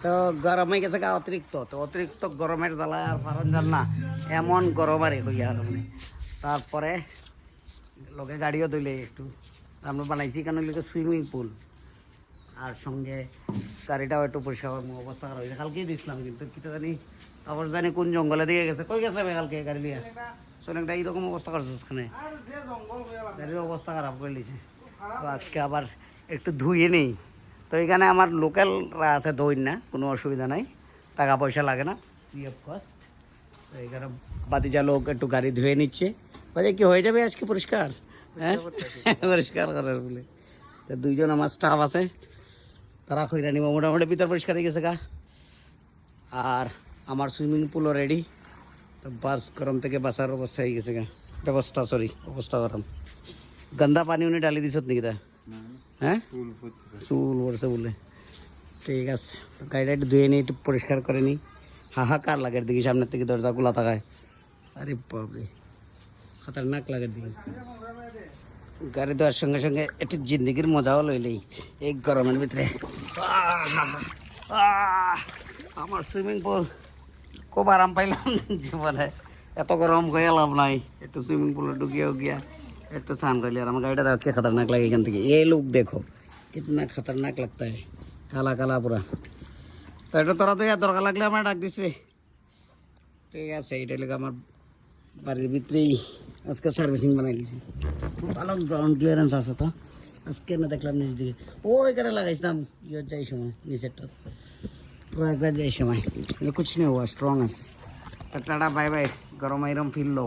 তো গরম হয়ে গেছে গা অতিরিক্ত, তো অতিরিক্ত গরমের জ্বালায় আর পারন যান না, এমন গরম আর হইয়া মানে। তারপরে লোকে গাড়িও ধুইলে একটু আমরা বানাইছি কেন লিখে সুইমিং পুল, আর সঙ্গে গাড়িটাও একটু পরিষ্কার অবস্থা খারাপ হয়েছে। কালকেই দিয়েছিলাম কিন্তু কিটা জানি আবার জানি কোন জঙ্গলে দিয়ে গেছে, কই গেছে কালকে গাড়ি নিয়ে সোনাটা এইরকম অবস্থা করছে ওখানে, গাড়ির অবস্থা খারাপ করে দিয়েছে। তো আজকে আবার একটু ধুয়ে নেই। তো এখানে আমার লোকালরা আছে, দইন না, কোনো অসুবিধা নাই, টাকা পয়সা লাগে না, ফ্রি অফ কস্ট। তো এখানে বাতিজা লোক একটু গাড়ি ধুয়ে নিচ্ছে, বলে কি হয়ে যাবে আজকে পরিষ্কার, হ্যাঁ পরিষ্কার করার বলে। তো দুইজন আমার স্টাফ আছে, তারা কইরা নিব, মোটামুটি ভিতর পরিষ্কার হয়ে গেছে গা। আর আমার সুইমিং পুলও রেডি। তো বাস গরম থেকে বাঁচার অবস্থা হয়ে গেছে গা, ব্যবস্থা সরি অবস্থা গরম। গন্দা পানি উনি ডালি দিছত নাকি তা, হ্যাঁ চুল পড়ছে বলে। ঠিক আছে, তো গাড়িটা একটু ধুয়ে নিই, একটু পরিষ্কার করে নিই। হাহাকার লাগে দেখি সামনের থেকে দরজা খোলা থাকায়, আরে বাপরে খতরনাক লাগে দিকে। গাড়ি ধোয়ার সঙ্গে সঙ্গে একটু জিন্দগির মজাও লইলেই এই গরমের ভিতরে। আমার সুইমিং পুল খুব আরাম পাইলাম জীবনে, এত গরম হয়ে লাভ নাই। একটু সুইমিং পুলে ঢুকিয়েও গিয়া একটু স্নান করলি। আর আমার গাড়িটা দেখো কে খতরনাক লাগে এখান থেকে, এই লোক দেখো কিতনা খতরনাক লাগতা है, কালা কালা পুরা। তো এটা তোরা তো দরকার লাগলে আমার ডাক দিস রে। ঠিক আছে, এইটা লোক আমার বাড়ির ভিতরেই আজকে সার্ভিসিং বানাই দিয়েছি, খুব ভালো গ্রাউন্ড ক্লিয়ারেন্স আছে। তো আজকে না দেখলাম নিচ দিকে, ওইখানে লাগাইছিলাম ইয়ের যাই সময় নিচেরটা, পুরো একবার যাই সময় কুছ নেই হুয়া, স্ট্রং আছে। তো টাটা বাই বাই, গরম এরম ফিল লো।